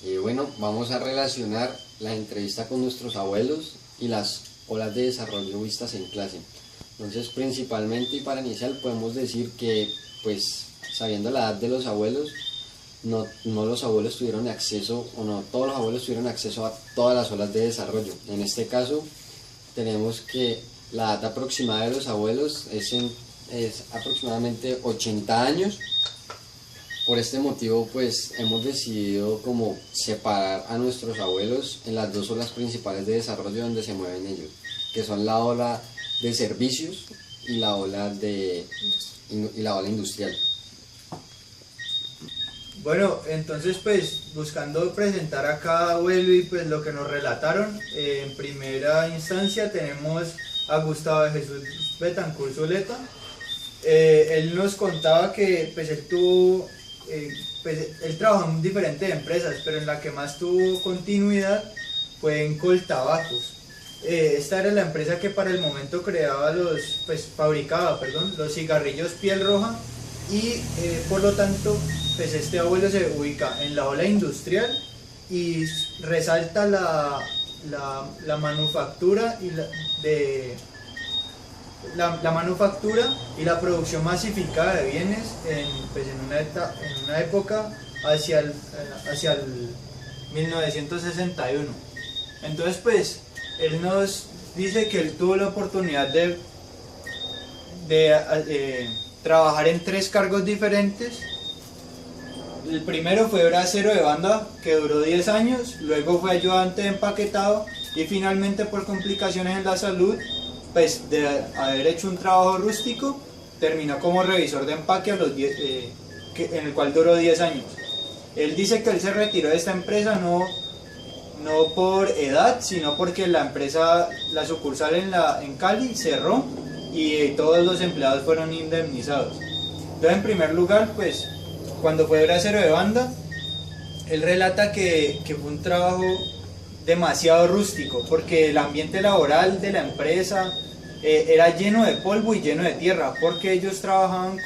Bueno, vamos a relacionar la entrevista con nuestros abuelos y las olas de desarrollo vistas en clase. Entonces, principalmente y para iniciar, podemos decir que, pues, sabiendo la edad de los abuelos, no los abuelos tuvieron acceso, o no todos los abuelos tuvieron acceso a todas las olas de desarrollo. En este caso, tenemos que la edad aproximada de los abuelos es aproximadamente 80 años. Por este motivo, pues hemos decidido como separar a nuestros abuelos en las dos olas principales de desarrollo donde se mueven ellos, que son la ola de servicios y la ola industrial. Bueno, entonces pues buscando presentar a cada abuelo y pues lo que nos relataron, en primera instancia tenemos a Gustavo de Jesús Betancur Zuleta. Él nos contaba que pues él trabajó en diferentes empresas, pero en la que más tuvo continuidad fue en Coltabacos. Esta era la empresa que para el momento fabricaba los cigarrillos Piel Roja y por lo tanto pues este abuelo se ubica en la ola industrial y resalta la manufactura la manufactura y la producción masificada de bienes en una época hacia el 1961. Entonces pues él nos dice que él tuvo la oportunidad de trabajar en 3 cargos diferentes. El primero fue bracero de banda, que duró 10 años, luego fue ayudante de empaquetado y finalmente por complicaciones en la salud, pues de haber hecho un trabajo rústico, terminó como revisor de empaque en el cual duró 10 años. Él dice que él se retiró de esta empresa no por edad, sino porque la empresa, la sucursal en Cali cerró y todos los empleados fueron indemnizados. Entonces, en primer lugar, pues cuando fue bracero de banda, él relata que fue un trabajo demasiado rústico, porque el ambiente laboral de la empresa era lleno de polvo y lleno de tierra, porque ellos trabajaban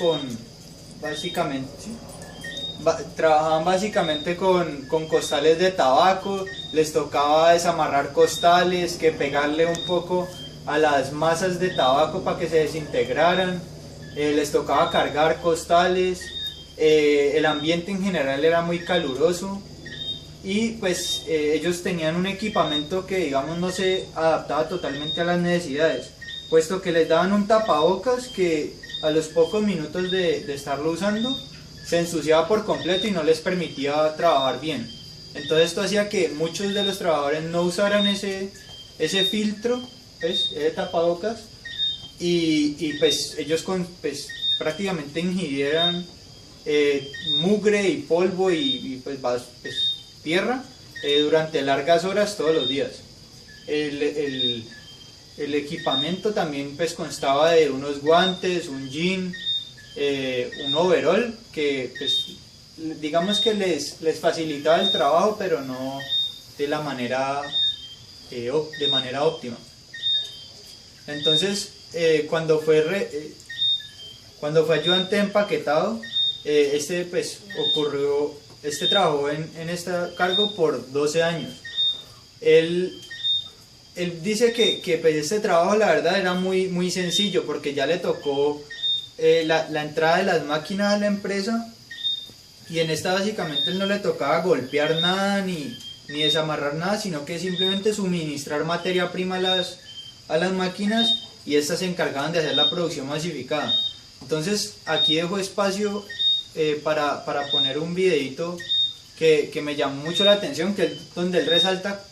básicamente con costales de tabaco, les tocaba desamarrar costales, que pegarle un poco a las masas de tabaco para que se desintegraran, les tocaba cargar costales, el ambiente en general era muy caluroso y pues ellos tenían un equipamiento que digamos no se adaptaba totalmente a las necesidades, puesto que les daban un tapabocas que a los pocos minutos de estarlo usando se ensuciaba por completo y no les permitía trabajar bien. Entonces esto hacía que muchos de los trabajadores no usaran ese filtro, ese tapabocas, y pues ellos prácticamente ingirieran mugre y polvo y tierra durante largas horas todos los días. El equipamiento también pues constaba de unos guantes, un jean, un overall que pues digamos que les facilitaba el trabajo, pero no de manera óptima. Entonces cuando fue ayudante de empaquetado, trabajó en este cargo por 12 años. Él dice que pues este trabajo la verdad era muy, muy sencillo, porque ya le tocó la entrada de las máquinas a la empresa, y en esta básicamente él no le tocaba golpear nada ni desamarrar nada, sino que simplemente suministrar materia prima a las máquinas, y estas se encargaban de hacer la producción masificada. Entonces aquí dejo espacio para poner un videito que me llamó mucho la atención, donde él resalta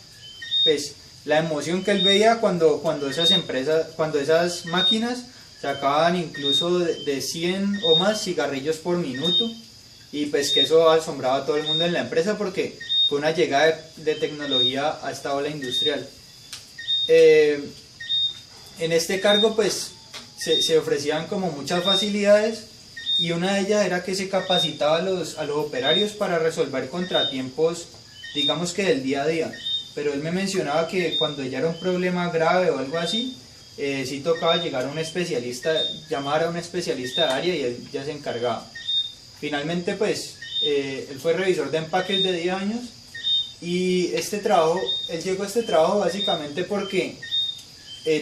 pues la emoción que él veía cuando esas máquinas sacaban incluso de 100 o más cigarrillos por minuto, y pues que eso asombraba a todo el mundo en la empresa, porque fue una llegada de tecnología a esta ola industrial. En este cargo pues se ofrecían como muchas facilidades, y una de ellas era que se capacitaba a los operarios para resolver contratiempos, digamos que del día a día. Pero él me mencionaba que cuando ya era un problema grave o algo así, sí tocaba llegar a un especialista, llamar a un especialista de área, y él ya se encargaba. Finalmente pues él fue revisor de empaques de 10 años, Y este trabajo, él llegó a este trabajo básicamente porque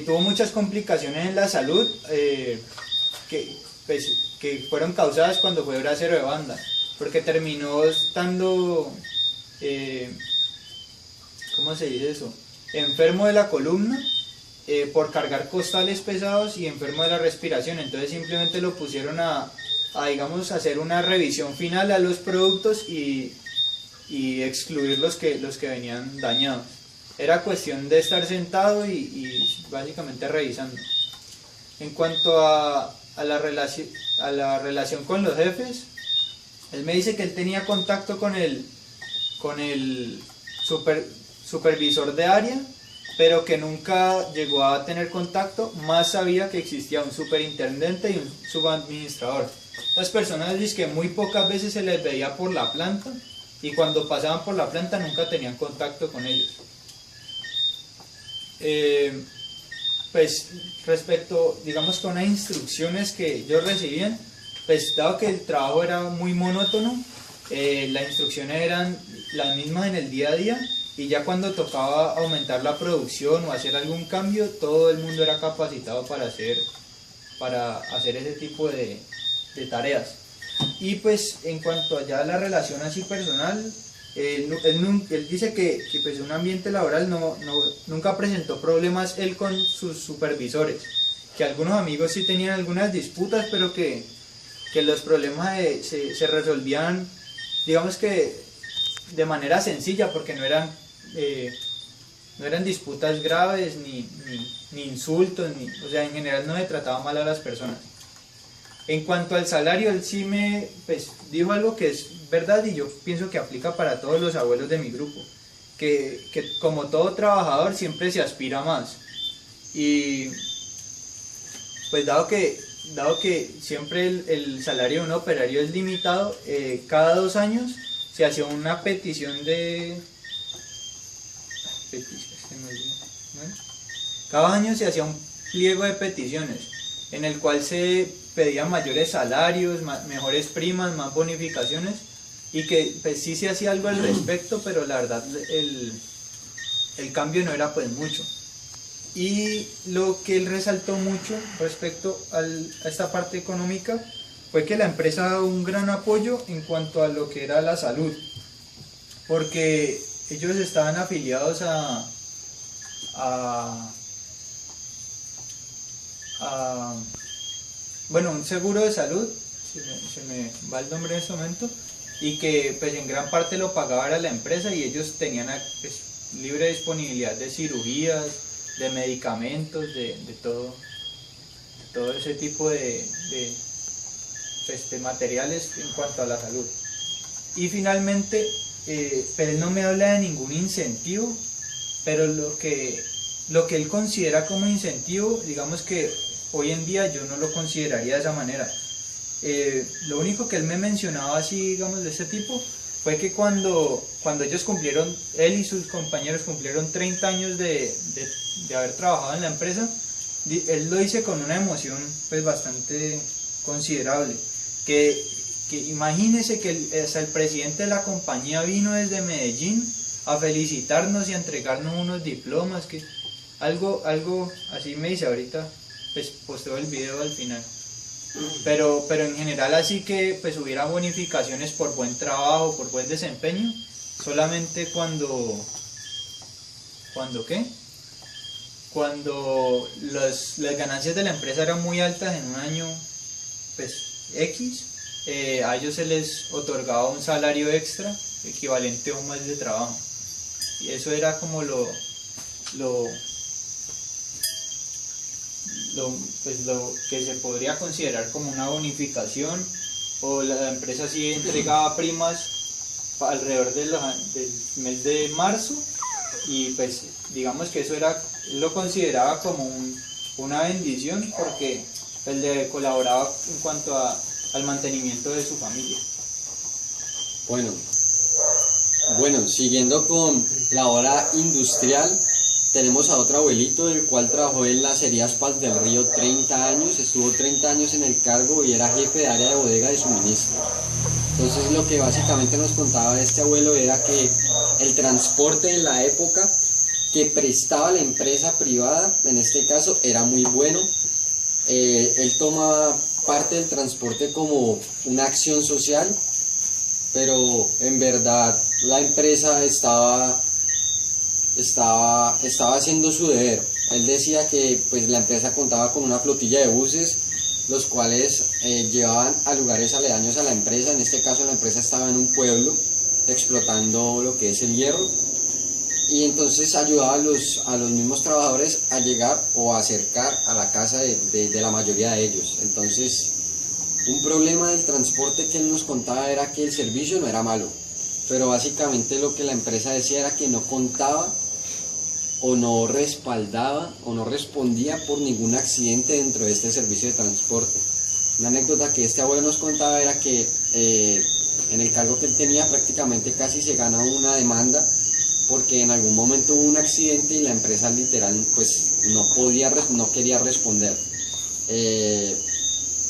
tuvo muchas complicaciones en la salud que fueron causadas cuando fue bracero de banda, porque terminó estando, ¿cómo se dice eso? Enfermo de la columna por cargar costales pesados y enfermo de la respiración. Entonces simplemente lo pusieron a digamos, hacer una revisión final a los productos y excluir los que venían dañados. Era cuestión de estar sentado y básicamente revisando. En cuanto a la relación con los jefes, él me dice que él tenía contacto con el supervisor de área, pero que nunca llegó a tener contacto, más sabía que existía un superintendente y un subadministrador. Las personas dicen que muy pocas veces se les veía por la planta, y cuando pasaban por la planta nunca tenían contacto con ellos. Pues respecto, digamos, con las instrucciones que ellos recibían, pues dado que el trabajo era muy monótono, las instrucciones eran las mismas en el día a día, y ya cuando tocaba aumentar la producción o hacer algún cambio, todo el mundo era capacitado para hacer ese tipo de tareas. Y pues en cuanto allá a la relación así personal, él dice que pues un ambiente laboral nunca presentó problemas él con sus supervisores, que algunos amigos sí tenían algunas disputas, pero que los problemas se resolvían, digamos que de manera sencilla, porque no eran disputas graves ni insultos, o sea, en general no se trataba mal a las personas. En cuanto al salario, él sí pues, dijo algo que es verdad y yo pienso que aplica para todos los abuelos de mi grupo, que como todo trabajador siempre se aspira más. Y pues dado que siempre el salario de un operario es limitado, cada 2 años se hacía una petición cada año se hacía un pliego de peticiones en el cual se pedían mayores salarios, mejores primas, más bonificaciones, y que pues sí se hacía algo al respecto, pero la verdad el cambio no era pues mucho. Y lo que él resaltó mucho respecto a esta parte económica fue que la empresa daba un gran apoyo en cuanto a lo que era la salud, porque ellos estaban afiliados a un seguro de salud, se me va el nombre en este momento, y que pues en gran parte lo pagaba la empresa, y ellos tenían pues, libre disponibilidad de cirugías, de medicamentos, de todo ese tipo de materiales en cuanto a la salud. Y finalmente, pero él no me habla de ningún incentivo, pero lo que él considera como incentivo, digamos que hoy en día yo no lo consideraría de esa manera. Lo único que él me mencionaba así, digamos, de ese tipo, fue que cuando ellos cumplieron, él y sus compañeros cumplieron 30 años de haber trabajado en la empresa, él lo dice con una emoción pues bastante considerable, que imagínese que hasta el presidente de la compañía vino desde Medellín a felicitarnos y a entregarnos unos diplomas, que algo así me dice ahorita, pues posteo el video al final. Pero en general así que pues hubiera bonificaciones por buen trabajo, por buen desempeño, solamente cuando las ganancias de la empresa eran muy altas en un año pues X, a ellos se les otorgaba un salario extra equivalente a un mes de trabajo, y eso era como lo que se podría considerar como una bonificación, o la empresa sí entregaba primas alrededor del mes de marzo, y pues digamos que eso lo consideraba como una bendición, porque pues, le colaboraba en cuanto al mantenimiento de su familia. Bueno, siguiendo con la hora industrial, tenemos a otro abuelito, el cual trabajó en las Heridas Paz del Río 30 años, estuvo 30 años en el cargo y era jefe de área de bodega de suministro. Entonces lo que básicamente nos contaba este abuelo era que el transporte en la época que prestaba la empresa privada, en este caso, era muy bueno. Él tomaba parte del transporte como una acción social, pero en verdad la empresa estaba haciendo su deber. Él decía que pues, la empresa contaba con una flotilla de buses, los cuales llevaban a lugares aledaños a la empresa. En este caso la empresa estaba en un pueblo explotando lo que es el hierro, y entonces ayudaba a los mismos trabajadores a llegar o a acercar a la casa de la mayoría de ellos. Entonces, un problema del transporte que él nos contaba era que el servicio no era malo, pero básicamente lo que la empresa decía era que no contaba o no respaldaba o no respondía por ningún accidente dentro de este servicio de transporte. Una anécdota que este abuelo nos contaba era que en el cargo que él tenía prácticamente casi se gana una demanda porque en algún momento hubo un accidente y la empresa literal pues no quería responder.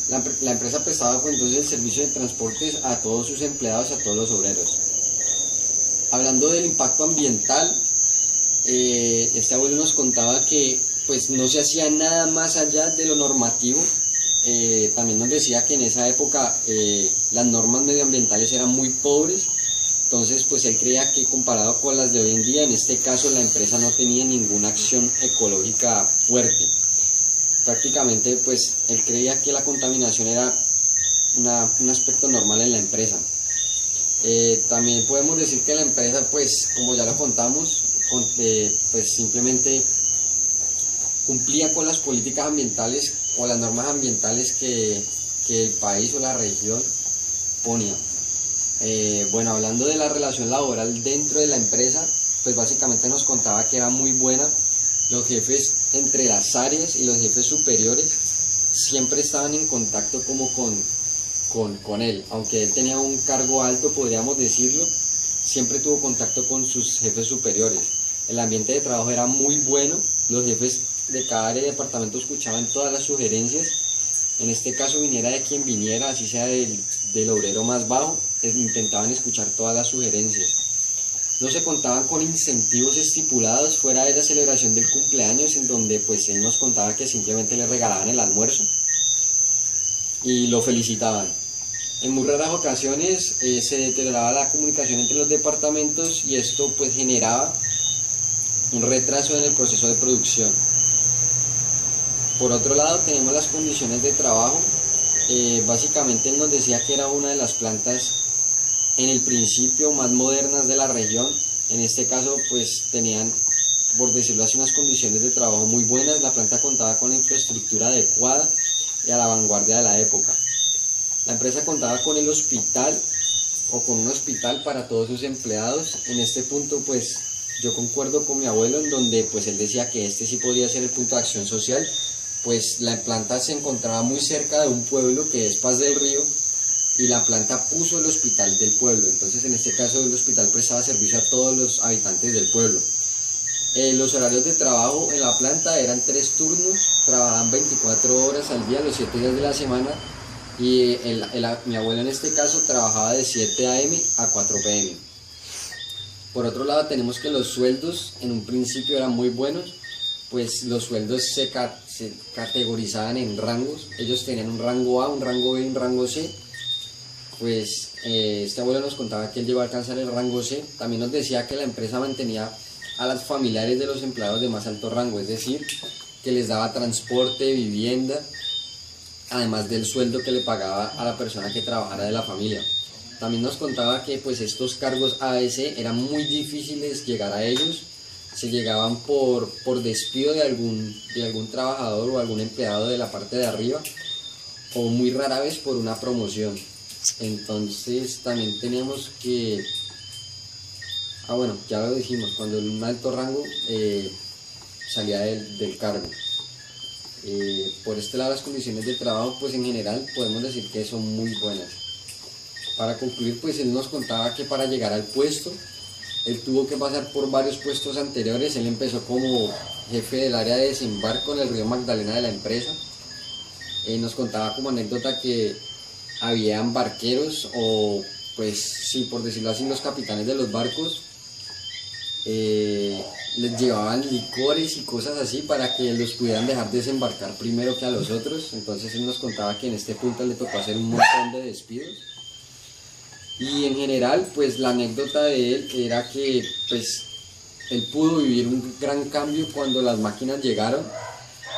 La empresa prestaba pues, entonces el servicio de transportes a todos sus empleados, a todos los obreros. Hablando del impacto ambiental, este abuelo nos contaba que pues no se hacía nada más allá de lo normativo. También nos decía que en esa época las normas medioambientales eran muy pobres, entonces pues él creía que comparado con las de hoy en día, en este caso la empresa no tenía ninguna acción ecológica fuerte. Prácticamente pues él creía que la contaminación era un aspecto normal en la empresa. También podemos decir que la empresa pues como ya lo contamos, pues simplemente cumplía con las políticas ambientales o las normas ambientales que el país o la región ponía. Bueno, hablando de la relación laboral dentro de la empresa, pues básicamente nos contaba que era muy buena. Los jefes entre las áreas y los jefes superiores siempre estaban en contacto como con él, aunque él tenía un cargo alto, podríamos decirlo, siempre tuvo contacto con sus jefes superiores. El ambiente de trabajo era muy bueno, los jefes de cada área y departamento escuchaban todas las sugerencias. En este caso viniera de quien viniera, así sea del obrero más bajo, intentaban escuchar todas las sugerencias. No se contaban con incentivos estipulados fuera de la celebración del cumpleaños, en donde pues él nos contaba que simplemente le regalaban el almuerzo y lo felicitaban. En muy raras ocasiones se deterioraba la comunicación entre los departamentos y esto pues generaba un retraso en el proceso de producción. Por otro lado tenemos las condiciones de trabajo. Básicamente él nos decía que era una de las plantas en el principio más modernas de la región. En este caso pues tenían, por decirlo así, unas condiciones de trabajo muy buenas. La planta contaba con la infraestructura adecuada y a la vanguardia de la época. La empresa contaba con el hospital o con un hospital para todos sus empleados. En este punto pues yo concuerdo con mi abuelo, en donde pues él decía que este sí podía ser el punto de acción social, pues la planta se encontraba muy cerca de un pueblo que es Paz del Río, y la planta puso el hospital del pueblo. Entonces en este caso el hospital prestaba servicio a todos los habitantes del pueblo. Los horarios de trabajo en la planta eran 3 turnos, trabajaban 24 horas al día, los 7 días de la semana, y mi abuelo en este caso trabajaba de 7 a.m. a 4 p.m. Por otro lado tenemos que los sueldos en un principio eran muy buenos, pues los sueldos se categorizaban en rangos. Ellos tenían un rango A, un rango B y un rango C. Pues este abuelo nos contaba que él llegó a alcanzar el rango C. También nos decía que la empresa mantenía a las familiares de los empleados de más alto rango, es decir, que les daba transporte, vivienda, además del sueldo que le pagaba a la persona que trabajara de la familia. También nos contaba que pues estos cargos ABC eran muy difíciles llegar a ellos. Se llegaban por despido de algún trabajador o algún empleado de la parte de arriba, o muy rara vez por una promoción. Entonces también teníamos que, bueno, ya lo dijimos, cuando en un alto rango salía del cargo. Por este lado las condiciones de trabajo pues en general podemos decir que son muy buenas. Para concluir pues él nos contaba que para llegar al puesto él tuvo que pasar por varios puestos anteriores. Él empezó como jefe del área de desembarco en el río Magdalena de la empresa. Nos contaba como anécdota que habían barqueros, o pues sí, por decirlo así, los capitanes de los barcos les llevaban licores y cosas así para que los pudieran dejar desembarcar primero que a los otros. Entonces él nos contaba que en este punto le tocó hacer un montón de despidos. Y en general, pues la anécdota de él era que pues él pudo vivir un gran cambio cuando las máquinas llegaron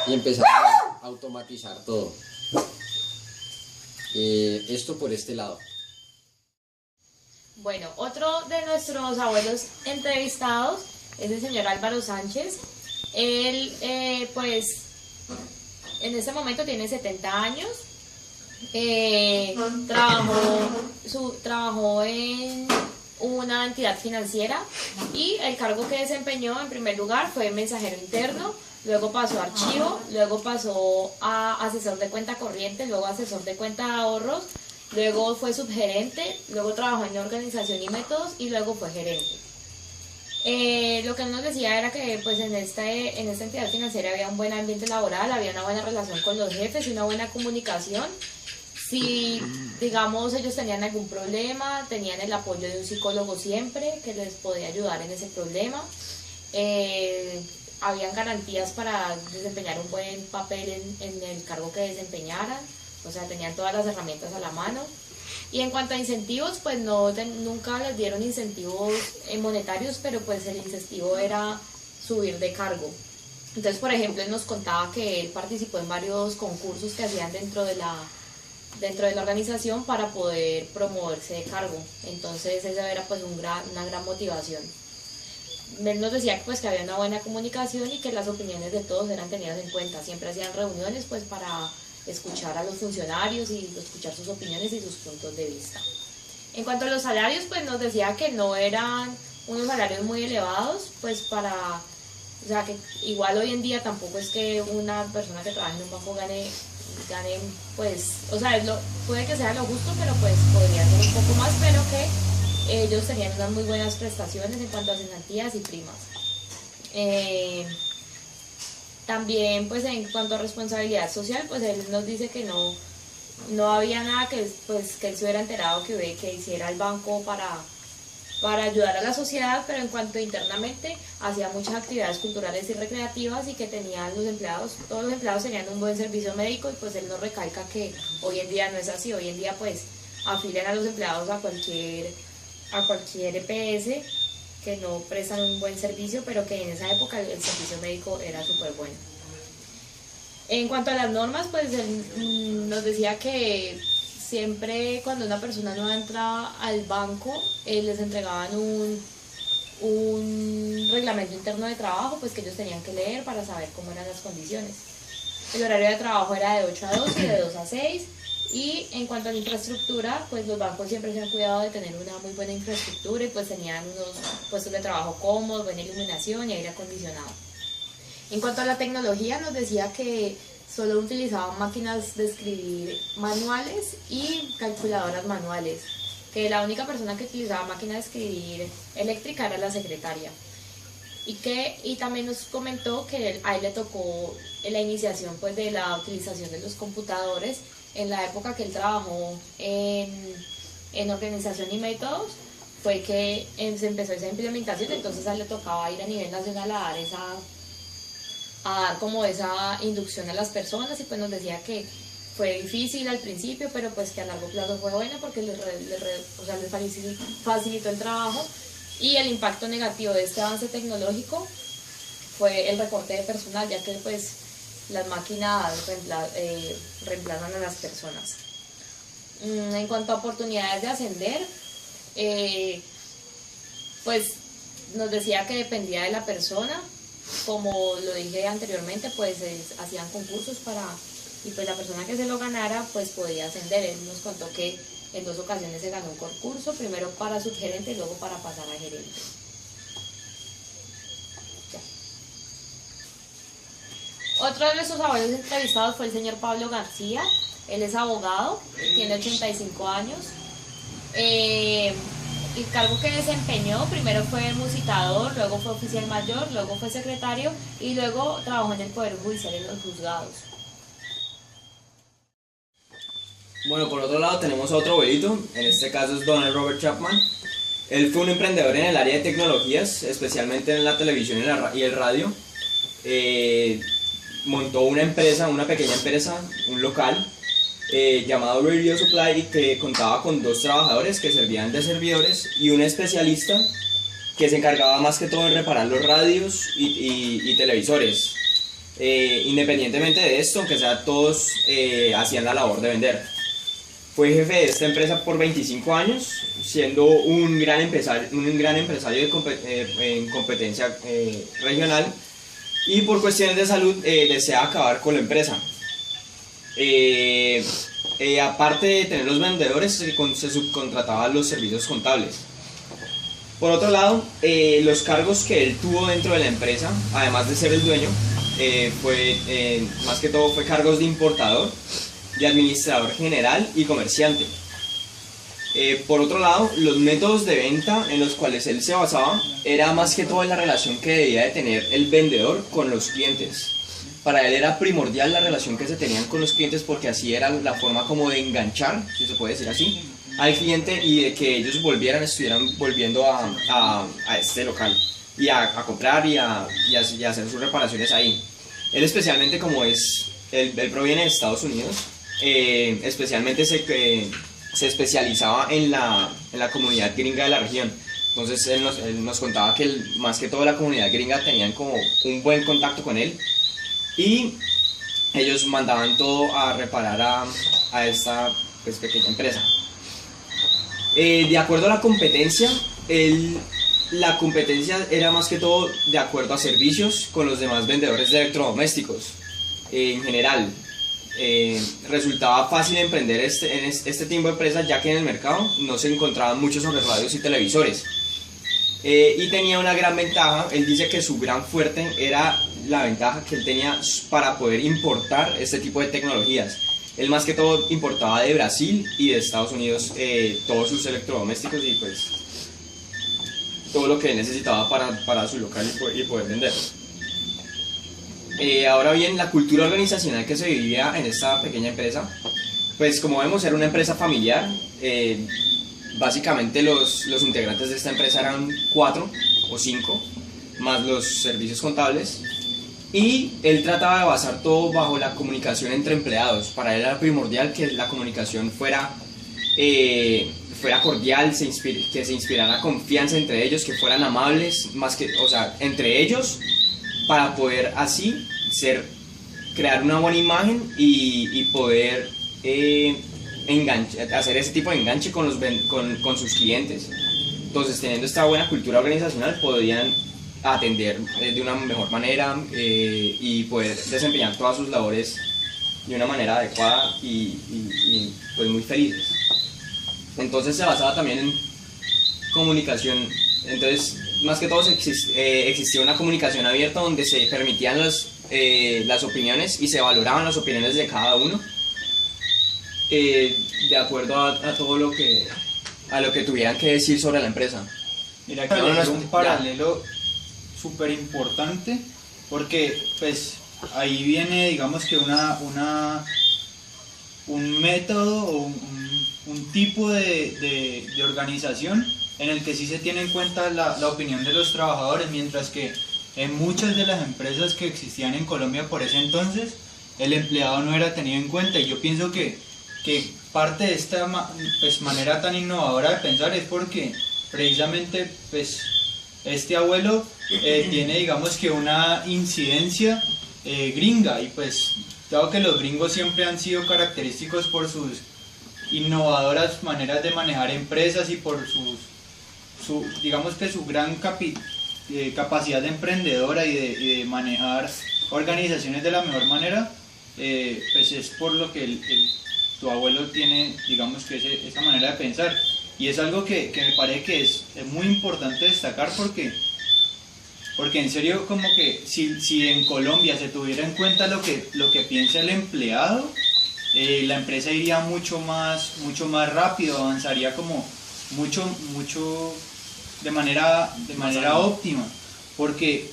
y empezaron a automatizar todo. Esto por este lado. Bueno, otro de nuestros abuelos entrevistados es el señor Álvaro Sánchez. Él, pues, en este momento tiene 70 años. Trabajó en una entidad financiera y el cargo que desempeñó en primer lugar fue mensajero interno, luego pasó a archivo, luego pasó a asesor de cuenta corriente, luego asesor de cuenta de ahorros, luego fue subgerente, luego trabajó en organización y métodos y luego fue gerente. Lo que él nos decía era que pues en esta entidad financiera había un buen ambiente laboral, había una buena relación con los jefes y una buena comunicación. Si, digamos, ellos tenían algún problema, tenían el apoyo de un psicólogo siempre que les podía ayudar en ese problema. Habían garantías para desempeñar un buen papel en el cargo que desempeñaran, o sea, tenían todas las herramientas a la mano. Y en cuanto a incentivos, pues nunca les dieron incentivos monetarios, pero pues el incentivo era subir de cargo. Entonces, por ejemplo, él nos contaba que él participó en varios concursos que hacían dentro de la organización para poder promoverse de cargo. Entonces eso era pues una gran motivación. Él nos decía pues que había una buena comunicación y que las opiniones de todos eran tenidas en cuenta. Siempre hacían reuniones pues para escuchar a los funcionarios y escuchar sus opiniones y sus puntos de vista. En cuanto a los salarios, pues nos decía que no eran unos salarios muy elevados, pues o sea que igual hoy en día tampoco es que una persona que trabaja en un banco gane pues, o sea, puede que sea lo justo, pero pues podría ser un poco más, pero que ellos tenían unas muy buenas prestaciones en cuanto a cesantías y primas. También pues en cuanto a responsabilidad social, pues él nos dice que no había nada que él se hubiera enterado que hiciera el banco para ayudar a la sociedad, pero en cuanto internamente hacía muchas actividades culturales y recreativas y que todos los empleados tenían un buen servicio médico. Y pues él nos recalca que hoy en día no es así. Hoy en día pues afilian a los empleados a cualquier EPS que no prestan un buen servicio, pero que en esa época el servicio médico era súper bueno. En cuanto a las normas, pues él nos decía que siempre cuando una persona nueva entraba al banco, les entregaban un reglamento interno de trabajo, pues que ellos tenían que leer para saber cómo eran las condiciones. El horario de trabajo era de 8 a 2 y de 2 a 6. Y en cuanto a la infraestructura, pues los bancos siempre se han cuidado de tener una muy buena infraestructura y pues tenían unos puestos de trabajo cómodos, buena iluminación y aire acondicionado. En cuanto a la tecnología, nos decía que solo utilizaban máquinas de escribir manuales y calculadoras manuales, que la única persona que utilizaba máquina de escribir eléctrica era la secretaria. Y también nos comentó que a él le tocó la iniciación pues de la utilización de los computadores en la época que él trabajó en organización y métodos. Fue que se empezó esa implementación, entonces a él le tocaba ir a nivel nacional a dar como esa inducción a las personas. Y pues nos decía que fue difícil al principio, pero pues que a largo plazo fue bueno porque les facilitó el trabajo. Y el impacto negativo de este avance tecnológico fue el recorte de personal, ya que pues las máquinas reemplazan a las personas. En cuanto a oportunidades de ascender, pues nos decía que dependía de la persona. Como lo dije anteriormente, pues hacían concursos y pues la persona que se lo ganara pues podía ascender. Él nos contó que en 2 ocasiones se ganó un concurso, primero para subgerente y luego para pasar a gerente. Ya. Otro de nuestros abuelos entrevistados fue el señor Pablo García. Él es abogado, tiene 85 años. el cargo que desempeñó, primero fue musitador, luego fue oficial mayor, luego fue secretario y luego trabajó en el Poder Judicial en los juzgados. Bueno, por otro lado tenemos a otro abuelito, en este caso es Donald Robert Chapman. Él fue un emprendedor en el área de tecnologías, especialmente en la televisión y el radio. Montó una empresa, una pequeña empresa, un local, llamado Radio Supply, que contaba con 2 trabajadores que servían de servidores y un especialista que se encargaba más que todo de reparar los radios y televisores. Independientemente de esto, aunque sea todos hacían la labor de vender. Fue jefe de esta empresa por 25 años, siendo un gran empresario en competencia regional, y por cuestiones de salud desea acabar con la empresa. Aparte de tener los vendedores, se subcontrataban los servicios contables. Por otro lado, los cargos que él tuvo dentro de la empresa, además de ser el dueño, más que todo fue cargos de importador, de administrador general y comerciante. Por otro lado, los métodos de venta en los cuales él se basaba era más que todo en la relación que debía de tener el vendedor con los clientes. Para él era primordial la relación que se tenían con los clientes, porque así era la forma como de enganchar, si se puede decir así, al cliente, y de que ellos estuvieran volviendo a este local y a comprar y a hacer sus reparaciones ahí. Él especialmente, como él proviene de Estados Unidos, especialmente se especializaba en la comunidad gringa de la región. Entonces él nos contaba que más que todo la comunidad gringa tenían como un buen contacto con él, y ellos mandaban todo a reparar a esta pequeña empresa. De acuerdo a la competencia, la competencia era más que todo de acuerdo a servicios con los demás vendedores de electrodomésticos. En general, resultaba fácil emprender en este tipo de empresas, ya que en el mercado no se encontraban muchos sobre radios y televisores. Y tenía una gran ventaja. Él dice que su gran fuerte era la ventaja que él tenía para poder importar este tipo de tecnologías. Él más que todo importaba de Brasil y de Estados Unidos todos sus electrodomésticos y pues todo lo que él necesitaba para su local y poder vender. Ahora bien, la cultura organizacional que se vivía en esta pequeña empresa, pues como vemos era una empresa familiar. Básicamente los integrantes de esta empresa eran 4 o 5, más los servicios contables, y él trataba de basar todo bajo la comunicación entre empleados. Para él era primordial que la comunicación fuera cordial, que se inspirara confianza entre ellos, que fueran amables, entre ellos, para poder así crear una buena imagen y poder hacer ese tipo de enganche con sus clientes. Entonces, teniendo esta buena cultura organizacional, podían atender de una mejor manera y poder desempeñar todas sus labores de una manera adecuada y pues muy felices. Entonces se basaba también en comunicación. Entonces, más que todo existía una comunicación abierta donde se permitían las opiniones y se valoraban las opiniones de cada uno, de acuerdo a todo lo que tuvieran que decir sobre la empresa. Mira que es un paralelo súper importante, porque pues ahí viene, digamos que un método o un tipo de organización en el que sí se tiene en cuenta la opinión de los trabajadores, mientras que en muchas de las empresas que existían en Colombia por ese entonces, el empleado no era tenido en cuenta. Y yo pienso que parte de esta manera tan innovadora de pensar es porque precisamente pues este abuelo tiene, digamos que una incidencia gringa, y pues dado que los gringos siempre han sido característicos por sus innovadoras maneras de manejar empresas y por digamos que su gran capacidad de emprendedora y de manejar organizaciones de la mejor manera, pues es por lo que tu abuelo tiene, digamos que esa manera de pensar. Y es algo que me parece que es muy importante destacar, porque en serio, como que si en Colombia se tuviera en cuenta lo que piensa el empleado, la empresa iría mucho más rápido, avanzaría como mucho de manera óptima, porque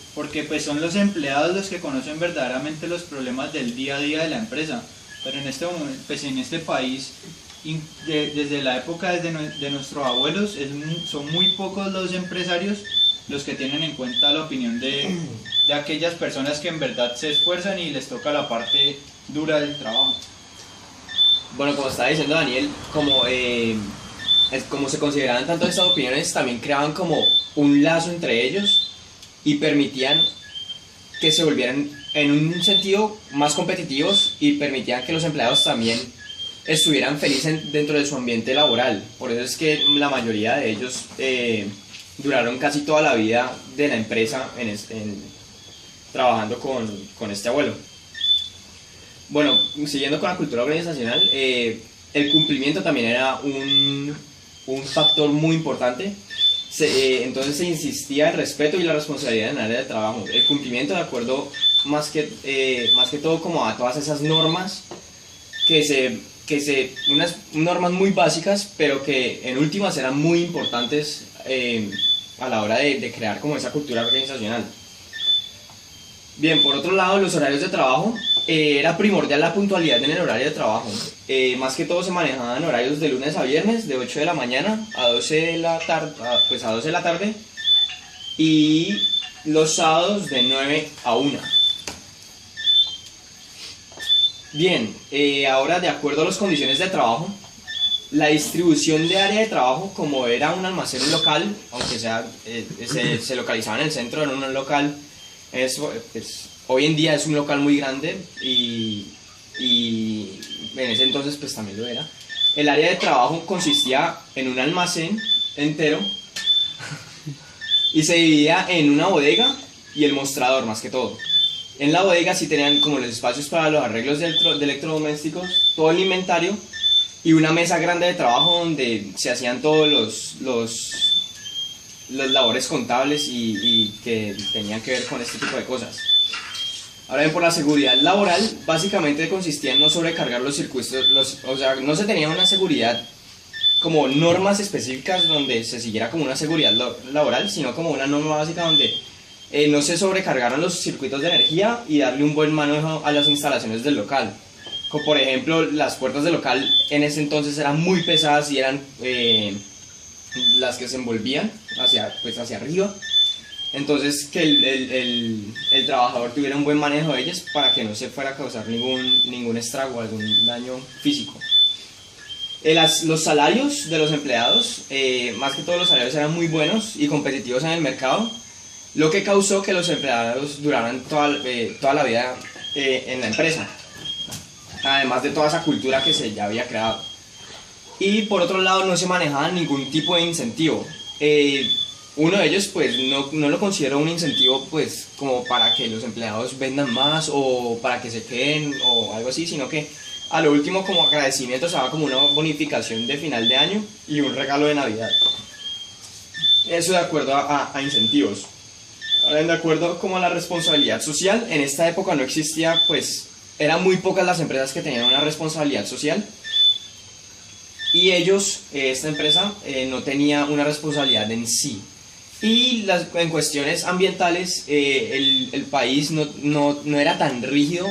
pues son los empleados los que conocen verdaderamente los problemas del día a día de la empresa. Pero en este momento, pues en este país, desde la época de nuestros abuelos, son muy pocos los empresarios los que tienen en cuenta la opinión de aquellas personas que en verdad se esfuerzan y les toca la parte dura del trabajo. Bueno, como estaba diciendo Daniel, como se consideraban tanto estas opiniones, también creaban como un lazo entre ellos y permitían que se volvieran en un sentido más competitivos y permitían que los empleados también estuvieran felices dentro de su ambiente laboral. Por eso es que la mayoría de ellos duraron casi toda la vida de la empresa trabajando con este abuelo. Bueno, siguiendo con la cultura organizacional, el cumplimiento también era un factor muy importante. Entonces se insistía el respeto y la responsabilidad en el área de trabajo. El cumplimiento de acuerdo más que todo como a todas esas normas unas normas muy básicas, pero que en últimas eran muy importantes a la hora de crear como esa cultura organizacional. Bien, por otro lado, los horarios de trabajo, era primordial la puntualidad en el horario de trabajo. Más que todo se manejaban horarios de lunes a viernes, de 8 de la mañana a 12 de la tarde, y los sábados de 9 a 1. Bien, ahora de acuerdo a las condiciones de trabajo, la distribución de área de trabajo, como era un almacén local, aunque se localizaba en el centro, en un local, hoy en día es un local muy grande y en ese entonces pues también lo era. El área de trabajo consistía en un almacén entero y se dividía en una bodega y el mostrador más que todo. En la bodega sí tenían como los espacios para los arreglos de electrodomésticos, todo el inventario y una mesa grande de trabajo donde se hacían todos los labores contables y que tenían que ver con este tipo de cosas. Ahora bien, por la seguridad laboral, básicamente consistía en no sobrecargar los circuitos, o sea, no se tenía una seguridad como normas específicas donde se siguiera como una seguridad laboral, sino como una norma básica donde no se sobrecargaran los circuitos de energía y darle un buen manejo a las instalaciones del local. Como por ejemplo, las puertas del local en ese entonces eran muy pesadas y eran las que se envolvían hacia arriba. Entonces que el trabajador tuviera un buen manejo de ellas para que no se fuera a causar ningún estrago, algún daño físico. Los salarios de los empleados, más que todos los salarios eran muy buenos y competitivos en el mercado, lo que causó que los empleados duraran toda la vida en la empresa, además de toda esa cultura que se ya había creado. Y por otro lado no se manejaba ningún tipo de incentivo. Uno de ellos pues no lo considero un incentivo pues como para que los empleados vendan más o para que se queden o algo así, sino que a lo último como agradecimiento se daba como una bonificación de final de año y un regalo de Navidad. Eso de acuerdo a incentivos. Ahora, de acuerdo como a la responsabilidad social, en esta época no existía, pues eran muy pocas las empresas que tenían una responsabilidad social. Y esta empresa no tenía una responsabilidad en sí. Y en cuestiones ambientales, el país no era tan rígido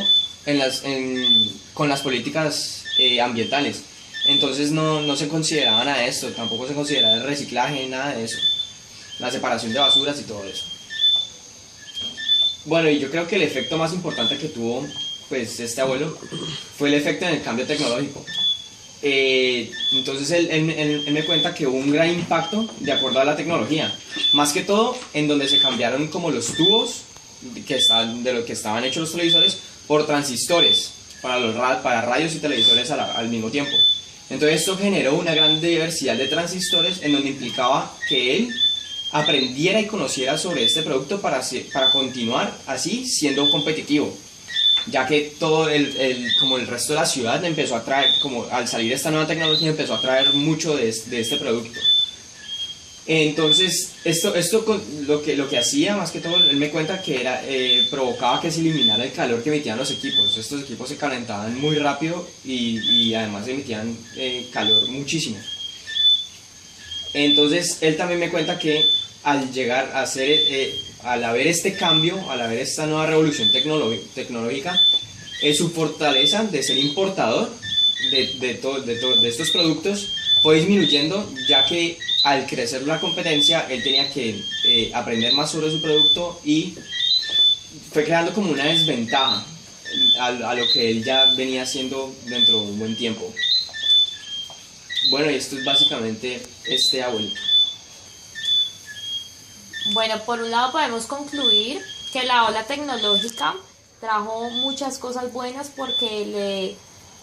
con las políticas ambientales. Entonces no se consideraba nada de esto, tampoco se consideraba el reciclaje, nada de eso. La separación de basuras y todo eso. Bueno, y yo creo que el efecto más importante que tuvo pues este abuelo fue el efecto en el cambio tecnológico. Entonces él me cuenta que hubo un gran impacto de acuerdo a la tecnología, más que todo en donde se cambiaron como los tubos de lo que estaban hechos los televisores por transistores para radios y televisores al mismo tiempo. Entonces esto generó una gran diversidad de transistores en donde implicaba que él aprendiera y conociera sobre este producto para continuar así siendo competitivo, ya que todo como el resto de la ciudad empezó a traer, como al salir esta nueva tecnología empezó a traer mucho de este producto. Entonces esto lo que hacía más que todo, él me cuenta que provocaba que se eliminara el calor que emitían los equipos. Estos equipos se calentaban muy rápido y además emitían calor muchísimo. Entonces él también me cuenta que al llegar a hacer, al haber este cambio, al haber esta nueva revolución tecnológica, su fortaleza de ser importador de estos productos fue disminuyendo, ya que al crecer la competencia él tenía que aprender más sobre su producto y fue creando como una desventaja a lo que él ya venía haciendo dentro de un buen tiempo. Bueno, y esto es básicamente este abuelito. Bueno, por un lado podemos concluir que la ola tecnológica trajo muchas cosas buenas porque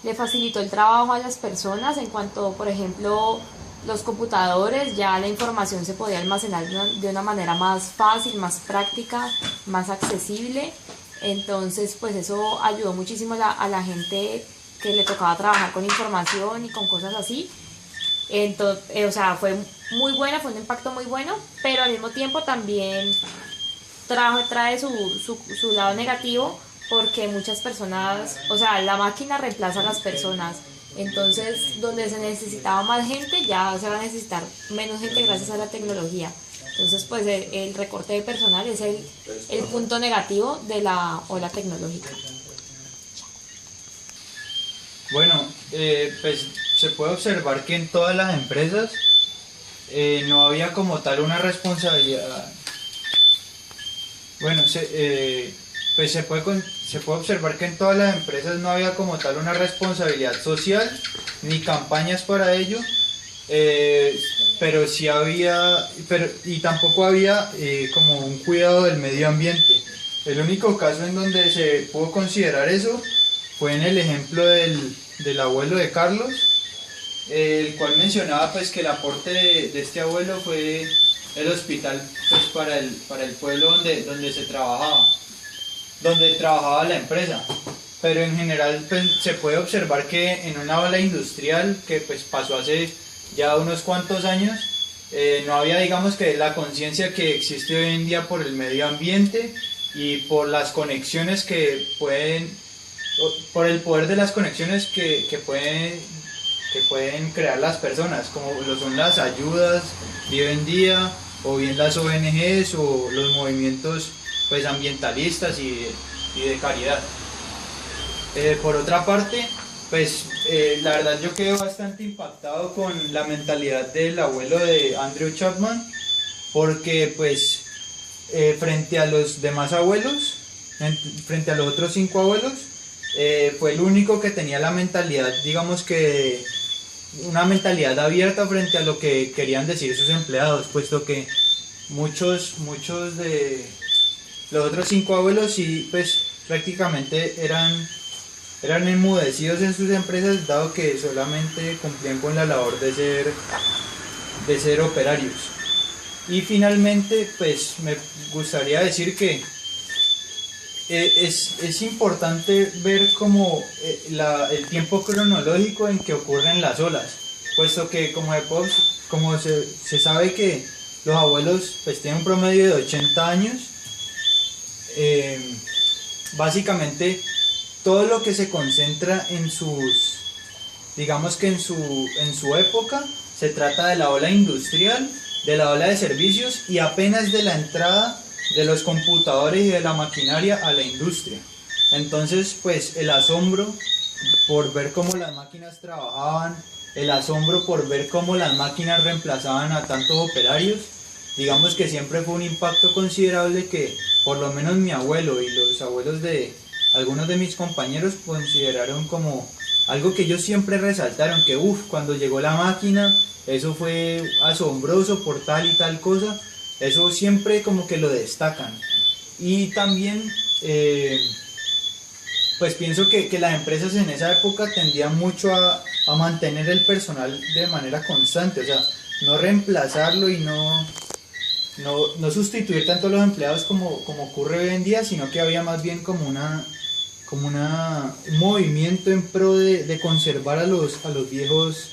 le facilitó el trabajo a las personas en cuanto, por ejemplo, los computadores, ya la información se podía almacenar de una manera más fácil, más práctica, más accesible. Entonces, pues eso ayudó muchísimo a la gente que le tocaba trabajar con información y con cosas así. Entonces, o sea, fue muy buena, fue un impacto muy bueno, pero al mismo tiempo también trae su lado negativo, porque muchas personas, o sea, la máquina reemplaza a las personas. Entonces, donde se necesitaba más gente, ya se va a necesitar menos gente gracias a la tecnología. Entonces, pues el recorte de personal es el punto negativo de la ola tecnológica. Bueno, pues se puede observar que en todas las empresas no había como tal una responsabilidad. Bueno, pues se puede observar que en todas las empresas no había como tal una responsabilidad social ni campañas para ello, pero sí había, y tampoco había como un cuidado del medio ambiente. El único caso en donde se pudo considerar eso fue en el ejemplo del abuelo de Carlos, el cual mencionaba pues que el aporte de este abuelo fue el hospital pues para el pueblo donde trabajaba la empresa. Pero en general pues, se puede observar que en una ola industrial que pues pasó hace ya unos cuantos años, no había, digamos, que la conciencia que existe hoy en día por el medio ambiente y por las conexiones por el poder de las conexiones que pueden crear las personas, como lo son las ayudas de hoy en día, o bien las ONGs o los movimientos pues ambientalistas y de caridad. Por otra parte, pues la verdad yo quedé bastante impactado con la mentalidad del abuelo de Andrew Chapman, porque pues frente a los demás abuelos, frente a los otros 5 abuelos, fue el único que tenía la mentalidad, digamos que una mentalidad abierta frente a lo que querían decir sus empleados, puesto que muchos de los otros 5 abuelos sí pues prácticamente eran enmudecidos en sus empresas, dado que solamente cumplían con la labor de ser operarios. Y finalmente pues me gustaría decir que es importante ver como el tiempo cronológico en que ocurren las olas, puesto que como se sabe que los abuelos pues tienen un promedio de 80 años, básicamente todo lo que se concentra digamos que en su época, se trata de la ola industrial, de la ola de servicios y apenas de la entrada de los computadores y de la maquinaria a la industria. Entonces pues el asombro por ver cómo las máquinas trabajaban, el asombro por ver cómo las máquinas reemplazaban a tantos operarios, digamos que siempre fue un impacto considerable que por lo menos mi abuelo y los abuelos de algunos de mis compañeros consideraron como algo que ellos siempre resaltaron, que cuando llegó la máquina, eso fue asombroso por tal y tal cosa, eso siempre como que lo destacan. Y también pues pienso que las empresas en esa época tendían mucho a mantener el personal de manera constante, o sea, no reemplazarlo y no sustituir tanto a los empleados como ocurre hoy en día, sino que había más bien como un movimiento en pro de conservar a los viejos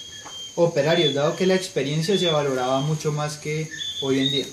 operarios, dado que la experiencia se valoraba mucho más que hoy en día.